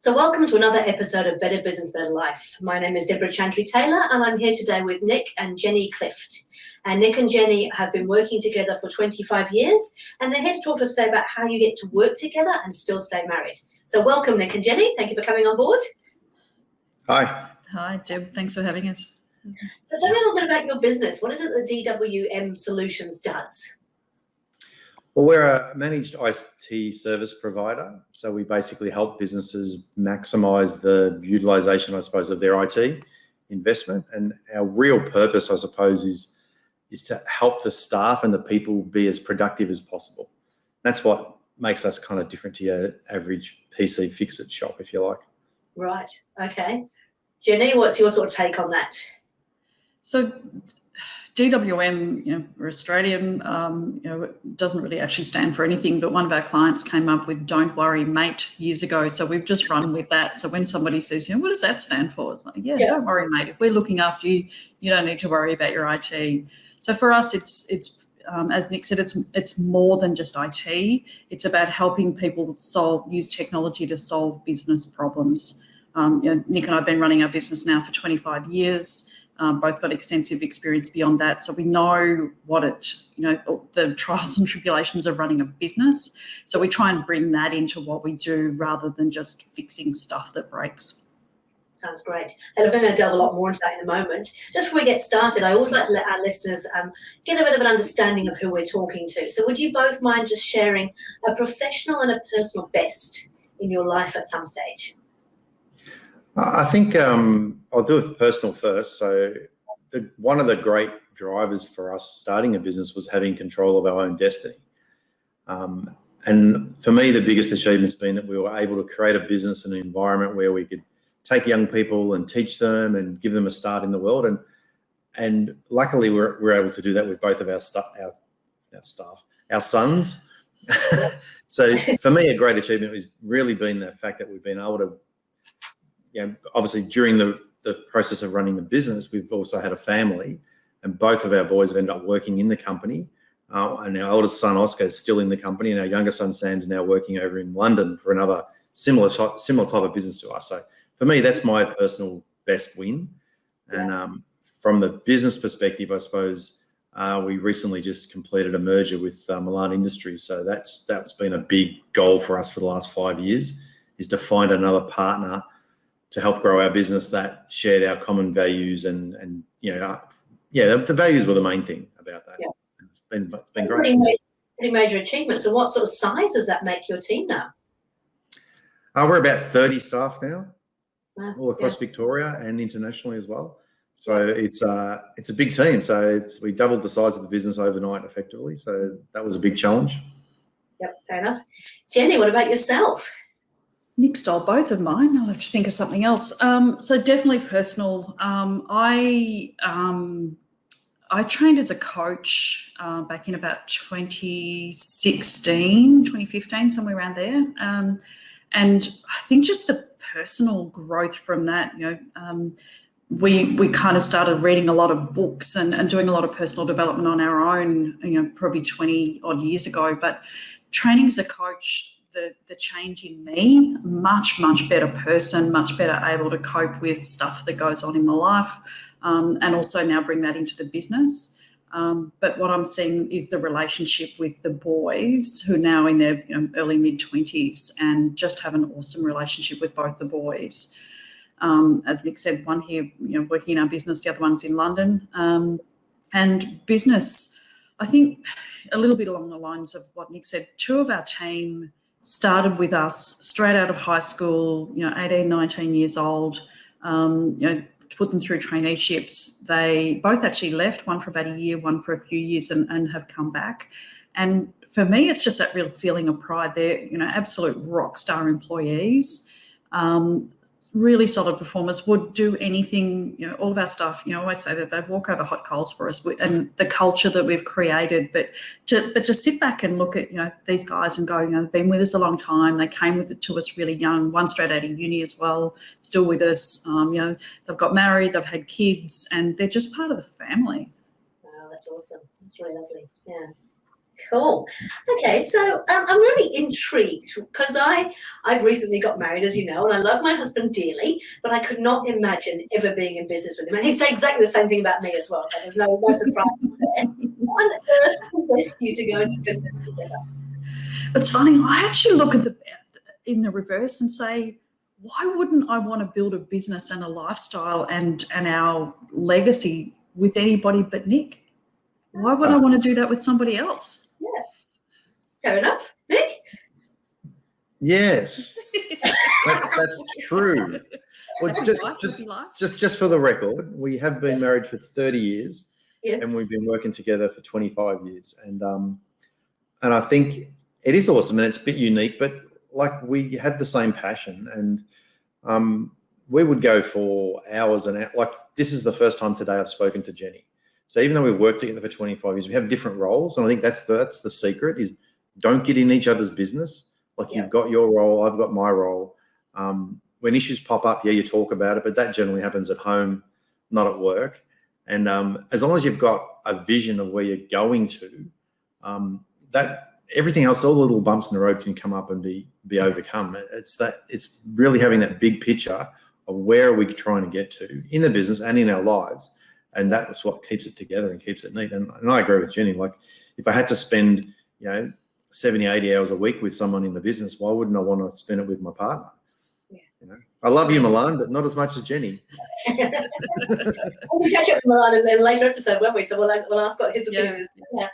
So welcome to another episode of Better Business, Better Life. My name is Debra Chantry-Taylor and I'm here today with Nick and Jeni Clift. And Nick and Jeni have been working together for 25 years and they're here to talk to us today about how you get to work together and still stay married. So welcome, Nick and Jeni. Thank you for coming on board. Hi. Hi, Deb. Thanks for having us. So tell me a little bit about your business. What is it that DWM Solutions does? Well, we're a managed IT service provider. So we basically help businesses maximize the utilization, I suppose, of their IT investment. And our real purpose, I suppose, is to help the staff and the people be as productive as possible. That's what makes us kind of different to your average PC fix-it shop, if you like. Right. Okay. Jeni, what's your sort of take on that? So DWM, we're Australian, it doesn't really actually stand for anything, but one of our clients came up with "Don't worry, mate" years ago. So we've just run with that. So when somebody says, what does that stand for? It's like, yeah, don't worry, mate. If we're looking after you, you don't need to worry about your IT. So for us, it's as Nick said, it's more than just IT. It's about helping people use technology to solve business problems. Nick and I have been running our business now for 25 years. Both got extensive experience beyond that. So we know the trials and tribulations of running a business. So we try and bring that into what we do rather than just fixing stuff that breaks. Sounds great. And I'm going to delve a lot more into that in a moment. Just before we get started, I always like to let our listeners get a bit of an understanding of who we're talking to. So would you both mind just sharing a professional and a personal best in your life at some stage? I think I'll do it personal first. So one of the great drivers for us starting a business was having control of our own destiny. And for me, the biggest achievement's been that we were able to create a business and an environment where we could take young people and teach them and give them a start in the world. And luckily, we're able to do that with both of our sons. So for me, a great achievement has really been the fact that we've been able to, obviously during the process of running the business, we've also had a family, and both of our boys have ended up working in the company. And our oldest son, Oscar, is still in the company, and our younger son, Sam, is now working over in London for another similar type of business to us. So for me, that's my personal best win. And from the business perspective, I suppose we recently just completed a merger with Milan Industries. So that's been a big goal for us for the last 5 years, is to find another partner to help grow our business that shared our common values and the values were the main thing about that. Yeah. It's been great. Pretty major achievement. So what sort of size does that make your team now? We're about 30 staff now, all across Victoria and internationally as well. So it's a big team. So we doubled the size of the business overnight effectively. So that was a big challenge. Yep, fair enough. Jeni, what about yourself? Nick stole both of mine. I'll have to think of something else. So definitely personal. I trained as a coach back in about 2016, 2015, somewhere around there. And I think just the personal growth from that, we kind of started reading a lot of books and doing a lot of personal development on our own, probably 20 odd years ago. But training as a coach, the change in me, much better person, much better able to cope with stuff that goes on in my life, and also now bring that into the business. But what I'm seeing is the relationship with the boys who are now in their early mid-20s, and just have an awesome relationship with both the boys. As Nick said, one here working in our business, the other one's in London. And business, I think a little bit along the lines of what Nick said, two of our team started with us straight out of high school, 18, 19 years old, put them through traineeships. They both actually left, one for about a year, one for a few years, and have come back. And for me, it's just that real feeling of pride. They're, absolute rock star employees, really solid performers, would do anything, all of our staff, I always say that they'd walk over hot coals for us, and the culture that we've created. But to sit back and look at, these guys and go, they've been with us a long time. They came with it to us really young, one straight out of uni as well, still with us. They've got married, they've had kids, and they're just part of the family. Wow, that's awesome. That's really lovely. Yeah. Cool. Okay, so I'm really intrigued because I've recently got married, as you know, and I love my husband dearly, but I could not imagine ever being in business with him. And he'd say exactly the same thing about me as well, so there's no surprise there. What on earth possessed you to go into business together? It's funny, I actually look at in the reverse and say, why wouldn't I want to build a business and a lifestyle and our legacy with anybody but Nick? Why would I want to do that with somebody else? Yeah, fair enough. Nick? Yes, that's true. Well, just for the record, we have been married for 30 years, yes, and we've been working together for 25 years. And I think it is awesome, and it's a bit unique, but like we have the same passion, and we would go for hours and hours. Like this is the first time today I've spoken to Jeni. So even though we've worked together for 25 years, we have different roles. And I think that's the secret is don't get in each other's business. Like you've got your role, I've got my role. When issues pop up, you talk about it, but that generally happens at home, not at work. And as long as you've got a vision of where you're going to, that everything else, all the little bumps in the road can come up and be overcome. It's really having that big picture of where are we trying to get to in the business and in our lives. And that's what keeps it together and keeps it neat. And I agree with Jeni. Like if I had to spend, 70, 80 hours a week with someone in the business, why wouldn't I want to spend it with my partner? Yeah. I love you, Milan, but not as much as Jeni. We'll catch up with Milan in a later episode, won't we? So we'll ask what his opinion is. Yeah.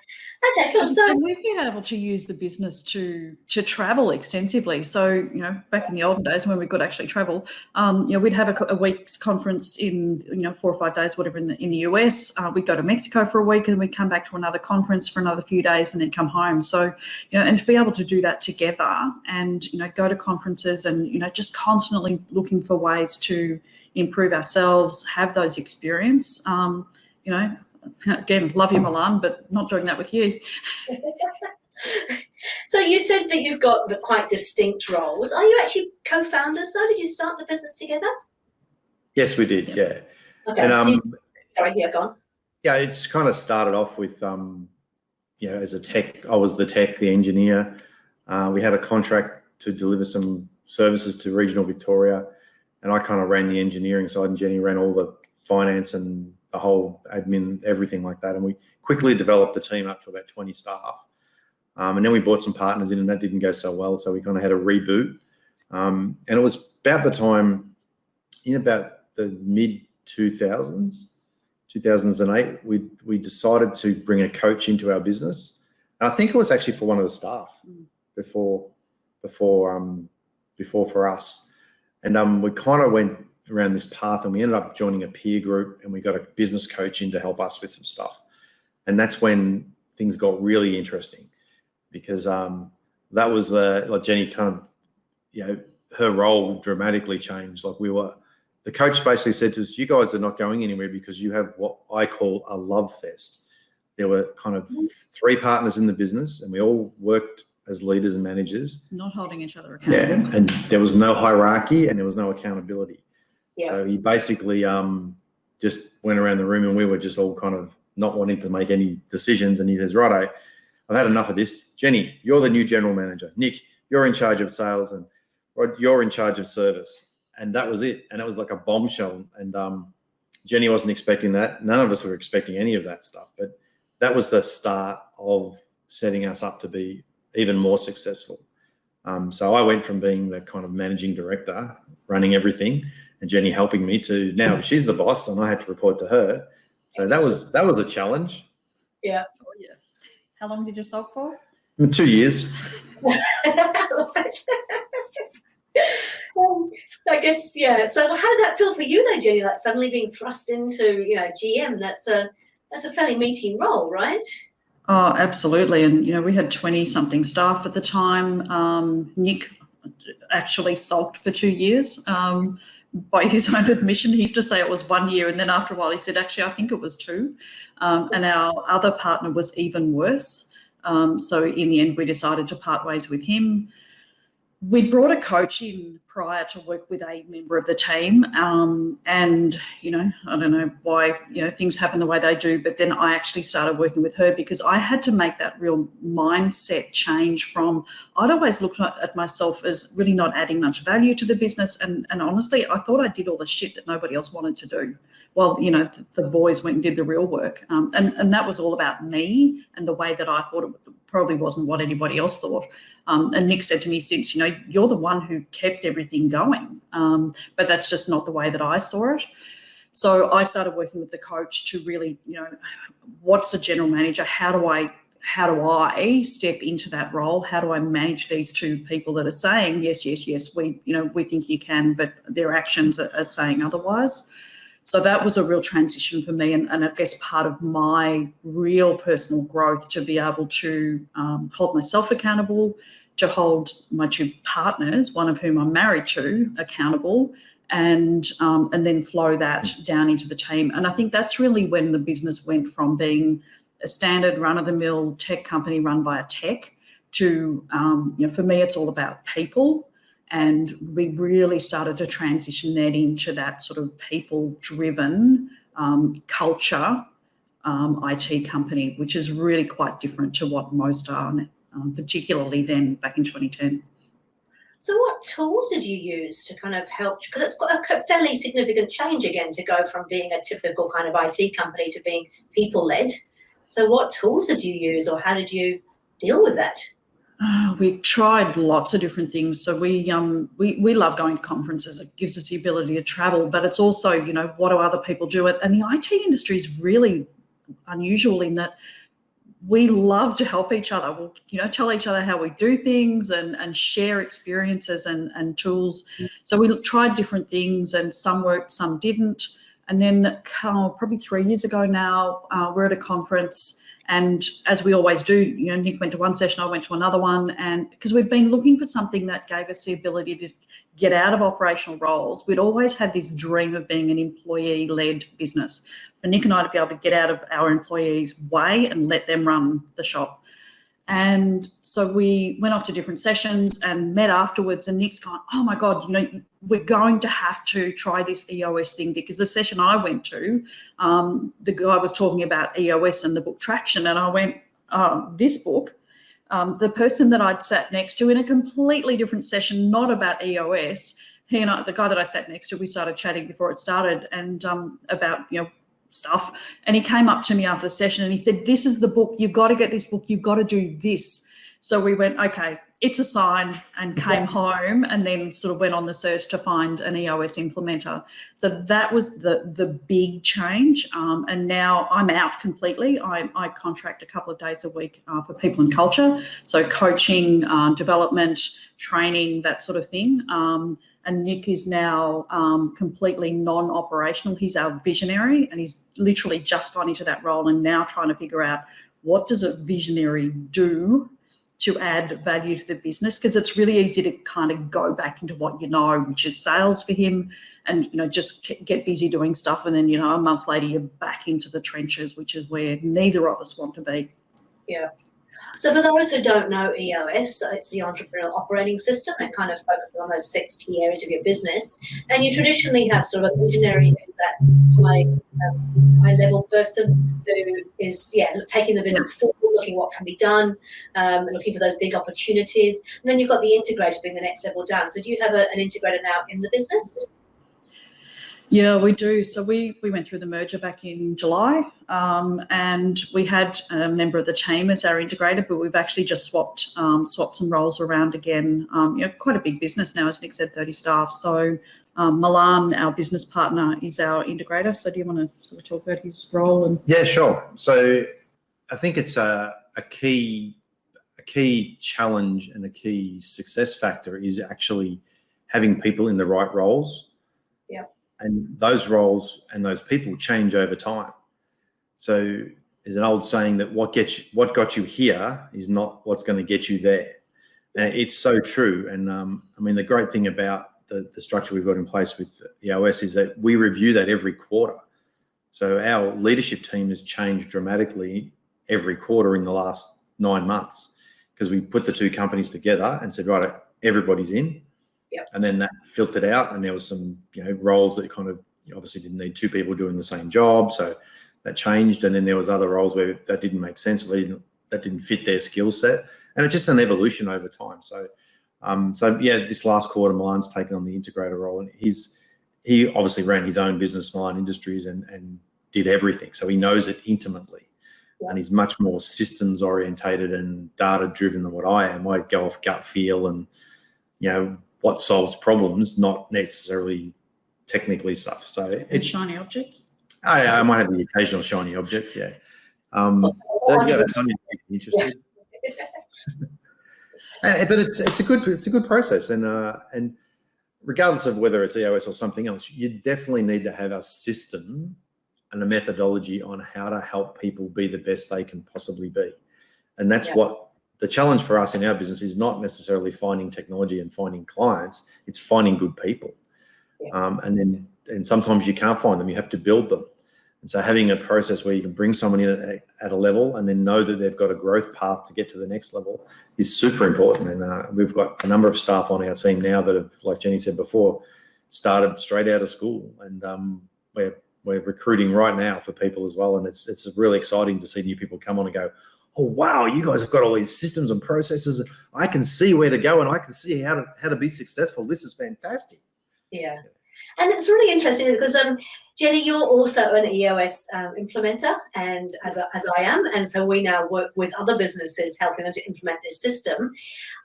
Okay, cool. So and we've been able to use the business to travel extensively. So, back in the olden days when we could actually travel, we'd have a week's conference in, 4 or 5 days, whatever, in the US. We'd go to Mexico for a week and we'd come back to another conference for another few days and then come home. So, and to be able to do that together and, go to conferences and, just constantly looking for ways to improve ourselves, have those experience. Again, love you, Milan, but not doing that with you. So you said that you've got the quite distinct roles. Are you actually co-founders though? Did you start the business together? Yes, we did. Yeah. Okay. And, sorry, go on. Yeah, it's kind of started off with, as a tech, I was the tech, the engineer. We had a contract to deliver some services to regional Victoria, and I kind of ran the engineering side, and Jeni ran all the finance and the whole admin, everything like that. And we quickly developed the team up to about 20 staff. And then we brought some partners in, and that didn't go so well, so we kind of had a reboot. And it was about the time, in about the mid-2000s, 2008, we decided to bring a coach into our business. And I think it was actually for one of the staff before for us. And we kind of went around this path, and we ended up joining a peer group, and we got a business coach in to help us with some stuff. And that's when things got really interesting, because that was like Jeni kind of, her role dramatically changed. Like the coach basically said to us, you guys are not going anywhere because you have what I call a love fest. There were kind of 3 partners in the business, and we all worked as leaders and managers. Not holding each other accountable. Yeah, and there was no hierarchy and there was no accountability. Yeah. So he basically just went around the room, and we were just all kind of not wanting to make any decisions. And he says, righto, I've had enough of this. Jeni, you're the new general manager. Nick, you're in charge of sales, and Rod, you're in charge of service. And that was it. And it was like a bombshell. And Jeni wasn't expecting that. None of us were expecting any of that stuff. But that was the start of setting us up to be even more successful. So I went from being the kind of managing director, running everything, and Jeni helping me, to now she's the boss and I had to report to her. So that was a challenge. Yeah. Oh, yeah. How long did you sulk for? 2 years. I love it. I guess, yeah. So how did that feel for you though, Jeni? Like suddenly being thrust into, GM, that's a fairly meaty role, right? Oh, absolutely. And, we had 20-something staff at the time. Nick actually sulked for 2 years. By his own admission, he used to say it was 1 year. And then after a while, he said, actually, I think it was 2. And our other partner was even worse. So in the end, we decided to part ways with him. we'd brought a coach in prior to work with a member of the team, and I don't know why things happen the way they do, but then I actually started working with her because I had to make that real mindset change from I'd always looked at myself as really not adding much value to the business, and honestly I thought I did all the shit that nobody else wanted to do. Well, the boys went and did the real work, and that was all about me and the way that I thought it probably wasn't what anybody else thought. And Nick said to me since, you're the one who kept everything going, but that's just not the way that I saw it. So I started working with the coach to really, what's a general manager? How do I step into that role? How do I manage these two people that are saying, yes, we think you can, but their actions are saying otherwise? So that was a real transition for me, and I guess part of my real personal growth to be able to hold myself accountable, to hold my two partners, one of whom I'm married to, accountable, and then flow that down into the team. And I think that's really when the business went from being a standard run-of-the-mill tech company run by a tech to, for me, it's all about people. And we really started to transition that into that sort of people-driven culture IT company, which is really quite different to what most are, particularly then back in 2010. So what tools did you use to kind of help? Because it's got a fairly significant change again to go from being a typical kind of IT company to being people-led. So what tools did you use, or how did you deal with that? We tried lots of different things. So we love going to conferences. It gives us the ability to travel, but it's also, what do other people do? And the IT industry is really unusual in that we love to help each other. We'll, tell each other how we do things and share experiences and tools. So we tried different things, and some worked, some didn't. And then probably 3 years ago now, we're at a conference. And as we always do, Nick went to one session, I went to another one, and because we've been looking for something that gave us the ability to get out of operational roles. We'd always had this dream of being an employee-led business. For Nick and I to be able to get out of our employees' way and let them run the shop. And so we went off to different sessions and met afterwards, and Nick's gone, oh my God, we're going to have to try this EOS thing, because the session I went to, the guy was talking about EOS and the book Traction, and I went, this book, the person that I'd sat next to in a completely different session, not about EOS, he and I, the guy that I sat next to, we started chatting before it started, and about, stuff. And he came up to me after the session and he said, this is the book, you've got to get this book, you've got to do this. So we went, okay, it's a sign, and came home, and then sort of went on the search to find an EOS implementer. So that was the big change. And now I'm out completely. I contract a couple of days a week for people and culture. So coaching, development, training, that sort of thing. And Nick is now completely non-operational. He's our visionary, and he's literally just gone into that role and now trying to figure out what does a visionary do to add value to the business, because it's really easy to kind of go back into what you know, which is sales for him, and just get busy doing stuff, and then a month later you're back into the trenches, which is where neither of us want to be. Yeah. So for those who don't know EOS, it's the Entrepreneurial Operating System. It kind of focuses on those 6 key areas of your business. And you traditionally have sort of a visionary who's that high-level person who is, taking the business forward, looking what can be done, looking for those big opportunities. And then you've got the integrator being the next level down. So do you have an integrator now in the business? Yeah, we do. So we went through the merger back in July, and we had a member of the team as our integrator, but we've actually just swapped some roles around again. Quite a big business now, as Nick said, 30 staff. So Milan, our business partner, is our integrator. So do you want to sort of talk about his role? Yeah, sure. So I think it's a key challenge and a key success factor is actually having people in the right roles. Yeah. And those roles and those people change over time. So there's an old saying that what got you here is not what's going to get you there. And it's so true. And the great thing about the structure we've got in place with EOS is that we review that every quarter. So our leadership team has changed dramatically every quarter in the last 9 months, because we put the two companies together and said, right, everybody's in. Yep. And then that filtered out, and there was some, roles that kind of obviously didn't need two people doing the same job, so that changed. And then there was other roles where that didn't make sense, or that didn't fit their skill set, and it's just an evolution over time. So, this last quarter, Milan's taken on the integrator role, and he obviously ran his own business, Milan Industries, and did everything, so he knows it intimately. Yeah. And he's much more systems orientated and data driven than what I am. I go off gut feel and what solves problems, not necessarily technically stuff. So it's shiny objects. I might have the occasional shiny object, yeah. That's something interested. But it's a good process, and regardless of whether it's EOS or something else, you definitely need to have a system and a methodology on how to help people be the best they can possibly be. And that's what the challenge for us in our business is, not necessarily finding technology and finding clients, it's finding good people. Yeah. And sometimes you can't find them, you have to build them. And so having a process where you can bring someone in at a level and then know that they've got a growth path to get to the next level is super important. And we've got a number of staff on our team now that have, like Jeni said before, started straight out of school. And we're recruiting right now for people as well. And it's really exciting to see new people come on and go, oh, wow, you guys have got all these systems and processes. I can see where to go and I can see how to be successful. This is fantastic. Yeah. And it's really interesting because, Jeni, you're also an EOS implementer, and as I am, and so we now work with other businesses helping them to implement this system.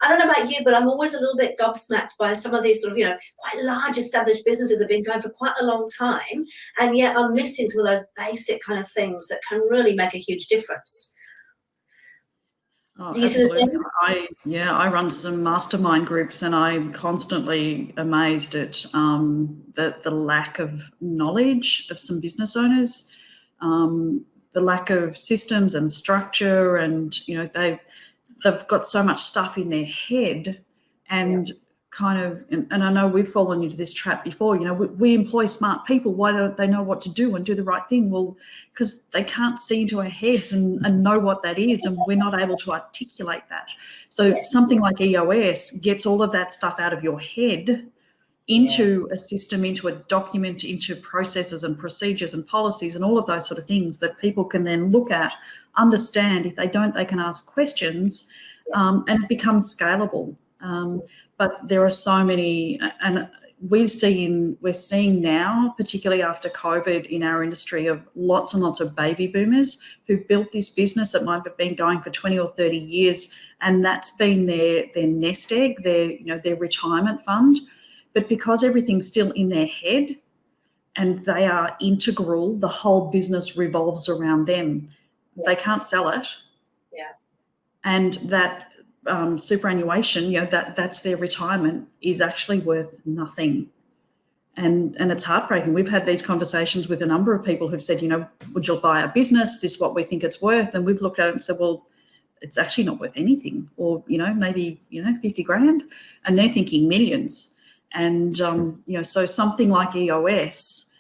I don't know about you, but I'm always a little bit gobsmacked by some of these sort of, quite large established businesses that have been going for quite a long time, and yet are missing some of those basic kind of things that can really make a huge difference. Oh, do you see the same? I run some mastermind groups, and I'm constantly amazed at the lack of knowledge of some business owners, the lack of systems and structure, and they've got so much stuff in their head, and and I know we've fallen into this trap before. We employ smart people. Why don't they know what to do and do the right thing? Well, because they can't see into our heads and know what that is, and we're not able to articulate that. So something like EOS gets all of that stuff out of your head into a system, into a document, into processes and procedures and policies and all of those sort of things that people can then look at, understand. If they don't, they can ask questions, and it becomes scalable. But there are so many, and we're seeing now, particularly after COVID in our industry, of lots and lots of baby boomers who built this business that might have been going for 20 or 30 years, and that's been their nest egg, their retirement fund. But because everything's still in their head and they are integral, the whole business revolves around them. They can't sell it. Yeah. And that superannuation, that's their retirement, is actually worth nothing. And it's heartbreaking. We've had these conversations with a number of people who've said, would you buy a business? This is what we think it's worth. And we've looked at it and said, well, it's actually not worth anything, or, maybe, 50 grand. And they're thinking millions. And, so something like EOS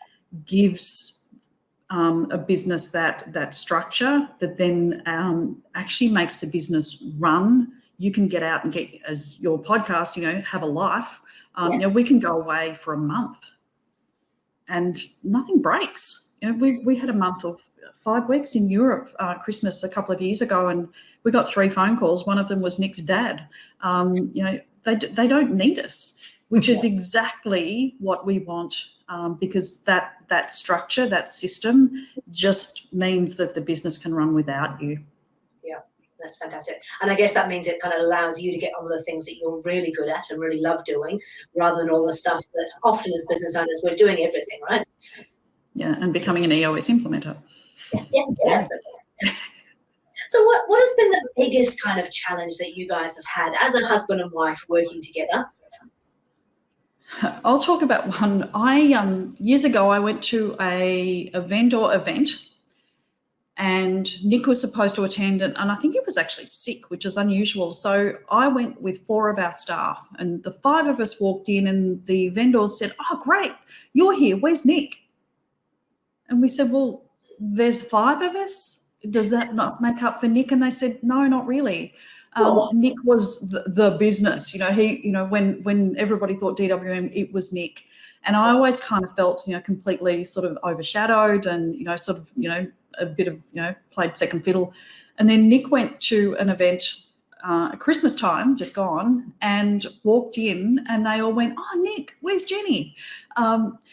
gives a business that structure that then actually makes the business run. You can get out and get, as your podcast, have a life. We can go away for a month and nothing breaks. We had a month of 5 weeks in Europe, Christmas a couple of years ago, and we got 3 phone calls. One of them was Nick's dad. They don't need us, which is exactly what we want, because that structure, that system, just means that the business can run without you. That's fantastic. And I guess that means it kind of allows you to get on with the things that you're really good at and really love doing, rather than all the stuff that often as business owners, we're doing everything, right? Yeah, and becoming an EOS implementer. Yeah, that's right. So what has been the biggest kind of challenge that you guys have had as a husband and wife working together? I'll talk about one. Years ago, I went to a vendor event, and Nick was supposed to attend, and I think he was actually sick, which is unusual. So I went with 4 of our staff, and the 5 of us walked in, and the vendors said, "Oh, great, you're here. Where's Nick?" And we said, "Well, there's 5 of us. Does that not make up for Nick?" And they said, "No, not really." Nick was the business. When everybody thought DWM, it was Nick. And I always kind of felt, completely sort of overshadowed and, a bit of, played second fiddle. And then Nick went to an event at Christmas time, just gone, and walked in and they all went, "Oh, Nick, where's Jeni?"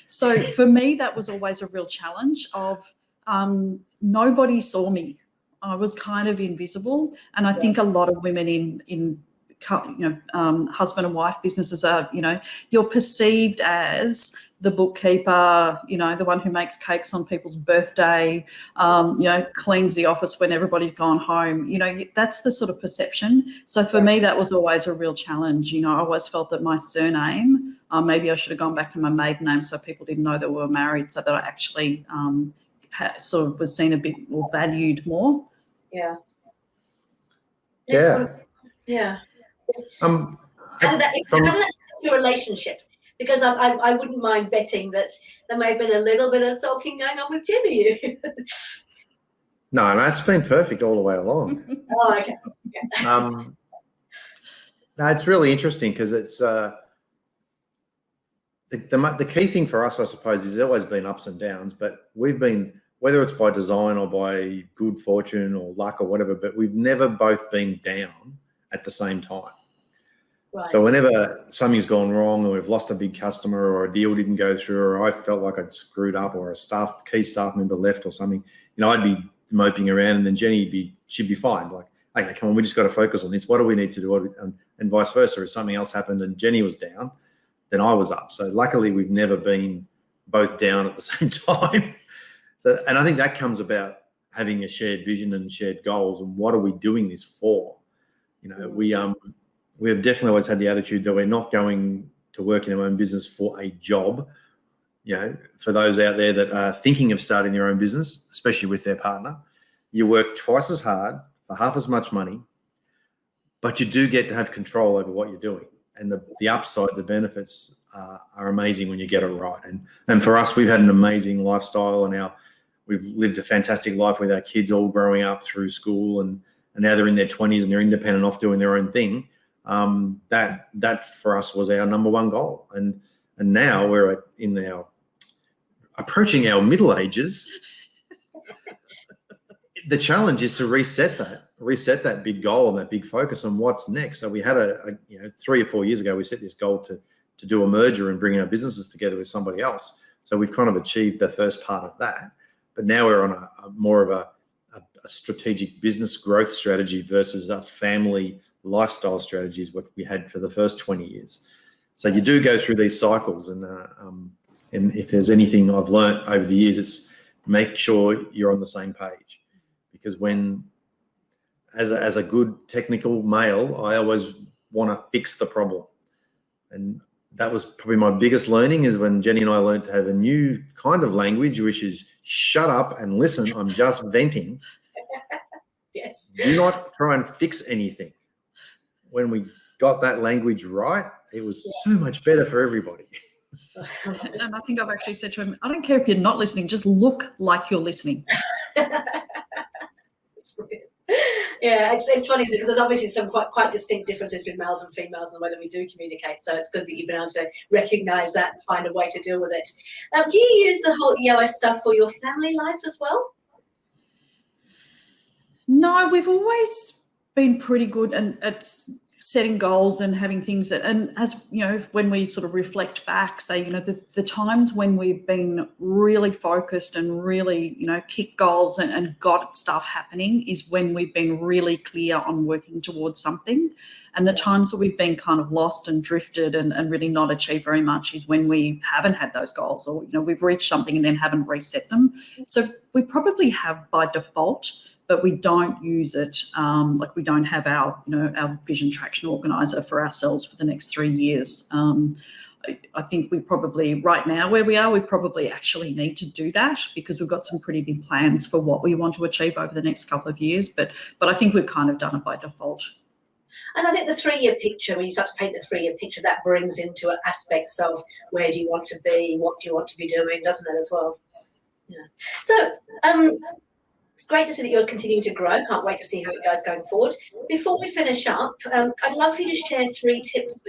So for me, that was always a real challenge of nobody saw me. I was kind of invisible. And I think a lot of women in husband and wife businesses are, you're perceived as the bookkeeper, the one who makes cakes on people's birthday, cleans the office when everybody's gone home. That's the sort of perception. So for me, that was always a real challenge. I always felt that my surname, maybe I should have gone back to my maiden name so people didn't know that we were married, so that I actually sort of was seen a bit more valued more. Yeah. Yeah. Yeah. Um, How did that affect your relationship? Because I wouldn't mind betting that there may have been a little bit of sulking going on with Jeni. No, it's been perfect all the way along. Oh, okay. Yeah. No, it's really interesting because it's the key thing for us, I suppose, is there's always been ups and downs, but we've been, whether it's by design or by good fortune or luck or whatever, but we've never both been down at the same time. Right. So whenever something's gone wrong or we've lost a big customer or a deal didn't go through or I felt like I'd screwed up or a key staff member left or something, I'd be moping around and then she'd be fine. Like, okay, come on, we just got to focus on this. What do we need to do? And vice versa. If something else happened and Jeni was down, then I was up. So luckily we've never been both down at the same time. And I think that comes about having a shared vision and shared goals and what are we doing this for? We have definitely always had the attitude that we're not going to work in our own business for a job. For those out there that are thinking of starting their own business, especially with their partner, you work twice as hard for half as much money, but you do get to have control over what you're doing. And the upside, the benefits are amazing when you get it right. And for us, we've had an amazing lifestyle and we've lived a fantastic life with our kids all growing up through school and now they're in their 20s and they're independent off doing their own thing. That for us was our number one goal. And now we're approaching our middle ages. The challenge is to reset that big goal and that big focus on what's next. So we had 3 or 4 years ago, we set this goal to do a merger and bring our businesses together with somebody else. So we've kind of achieved the first part of that, but now we're on a more of a strategic business growth strategy versus a family lifestyle strategy is what we had for the first 20 years. So you do go through these cycles, and if there's anything I've learned over the years, it's make sure you're on the same page, because as a good technical male, I always want to fix the problem, and that was probably my biggest learning is when Jeni and I learned to have a new kind of language, which is shut up and listen. I'm just venting. Yes. Do not try and fix anything. When we got that language right, it was so much better for everybody. And I think I've actually said to him, I don't care if you're not listening, just look like you're listening. It's brilliant. Yeah, it's funny because there's obviously some quite distinct differences between males and females in the way that we do communicate. So it's good that you've been able to recognise that and find a way to deal with it. Do you use the whole EOS stuff for your family life as well? No, we've always been pretty good at setting goals and having things that, and as when we sort of reflect back, say, the times when we've been really focused and really, kicked goals and got stuff happening is when we've been really clear on working towards something. And the times that we've been kind of lost and drifted and really not achieved very much is when we haven't had those goals, or, we've reached something and then haven't reset them. So we probably have by default, but we don't use it, like we don't have our vision traction organizer for ourselves for the next 3 years. I think we probably, right now where we are, we probably actually need to do that because we've got some pretty big plans for what we want to achieve over the next couple of years. But I think we've kind of done it by default. And I think the 3-year picture, when you start to paint the 3-year picture, that brings into aspects of where do you want to be, what do you want to be doing, doesn't it, as well? Yeah. So, It's great to see that you're continuing to grow. Can't wait to see how it goes going forward. Before we finish up, I'd love for you to share 3 tips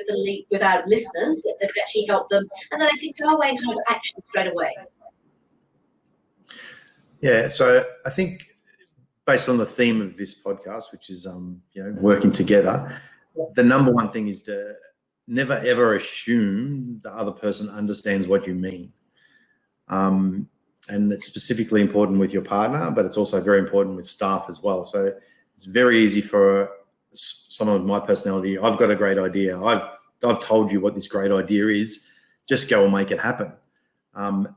with our listeners that could actually help them and that they can go away and have action straight away. Yeah, so I think based on the theme of this podcast, which is working together, the number one thing is to never ever assume the other person understands what you mean. And it's specifically important with your partner, but it's also very important with staff as well. So it's very easy for someone with my personality. I've got a great idea. I've told you what this great idea is. Just go and make it happen. And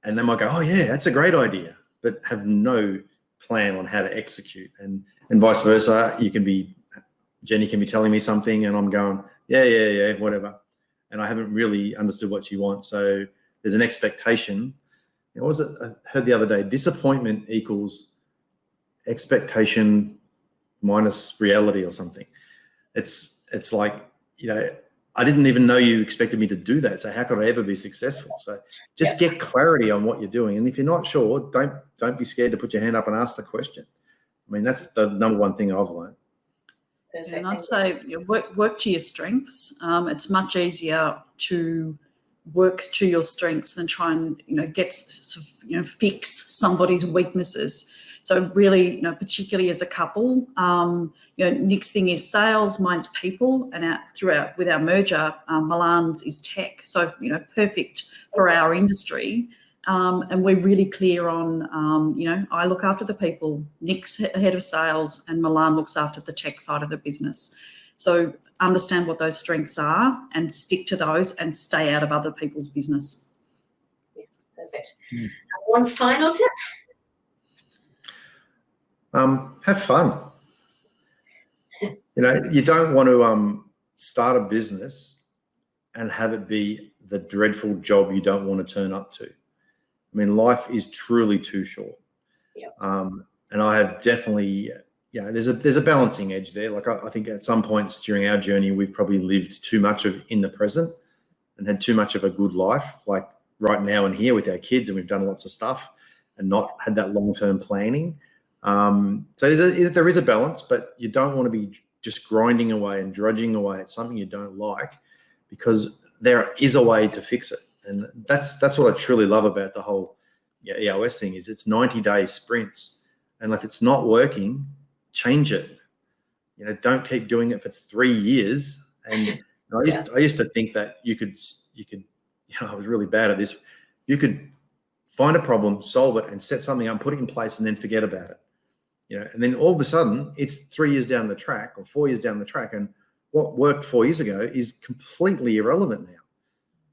they might go, oh yeah, that's a great idea, but have no plan on how to execute. And vice versa. Jeni can be telling me something and I'm going, yeah, whatever. And I haven't really understood what you want. So there's an expectation. What was it? I heard the other day, disappointment equals expectation minus reality or something. It's like, I didn't even know you expected me to do that. So how could I ever be successful? So just get clarity on what you're doing. And if you're not sure, don't be scared to put your hand up and ask the question. I mean, that's the number one thing I've learned. Perfect. And I'd say work to your strengths. It's much easier to work to your strengths than try and fix somebody's weaknesses. So really, particularly as a couple, Nick's thing is sales, mine's people, and with our merger, Milan's is tech. So perfect for our industry. And we're really clear on, I look after the people, Nick's head of sales, and Milan looks after the tech side of the business. So understand what those strengths are and stick to those and stay out of other people's business. Yeah, perfect. One final tip. Have fun. You don't want to start a business and have it be the dreadful job you don't want to turn up to. I mean, life is truly too short. Yeah. And I have definitely, there's a balancing edge there. Like I think at some points during our journey, we've probably lived too much in the present and had too much of a good life, like right now and here with our kids, and we've done lots of stuff and not had that long-term planning. So there is a balance, but you don't want to be just grinding away and drudging away at something you don't like, because there is a way to fix it. And that's what I truly love about the whole EOS thing is it's 90-day sprints. And if it's not working, change it. Don't keep doing it for 3 years. And I used to think that you could, I was really bad at this. You could find a problem, solve it, and set something up, put it in place, and then forget about it. And then all of a sudden it's 3 years down the track or 4 years down the track, and what worked 4 years ago is completely irrelevant now.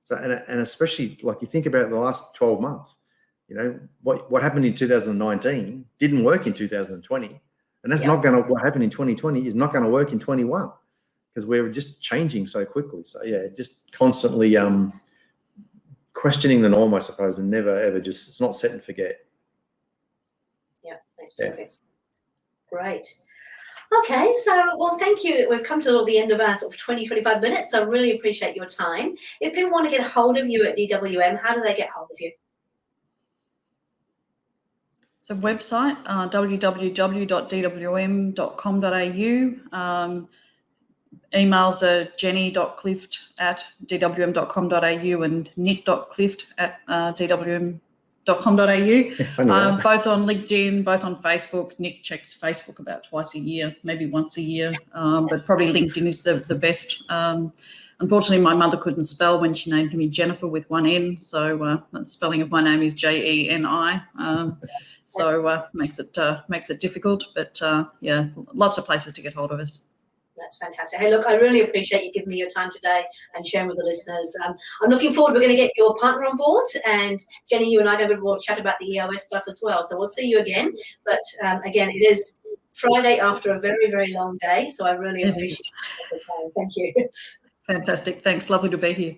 So, and especially like you think about the last 12 months, what happened in 2019 didn't work in 2020, and that's not going to, what happened in 2020 is not going to work in 21, because we're just changing so quickly. So just constantly questioning the norm, I suppose, and never ever it's not set and forget. Yeah, that's perfect. Great. Okay, so, well, thank you. We've come to the end of our sort of 20, 25 minutes, so I really appreciate your time. If people want to get hold of you at DWM, how do they get hold of you? So website, www.dwm.com.au. Emails are jeni.clift@dwm.com.au and nick.clift@dwm.com.au. Both on LinkedIn, both on Facebook. Nick checks Facebook about twice a year, maybe once a year, but probably LinkedIn is the best. Unfortunately, my mother couldn't spell when she named me Jennifer with one N, so the spelling of my name is Jeni. So makes it difficult, but lots of places to get hold of us. That's fantastic. Hey, look, I really appreciate you giving me your time today and sharing with the listeners. I'm looking forward. We're going to get your partner on board, and Jeni, you and I are going to chat about the EOS stuff as well. So we'll see you again. But again, it is Friday after a very, very long day, so I really appreciate it. Thank you. Fantastic. Thanks. Lovely to be here.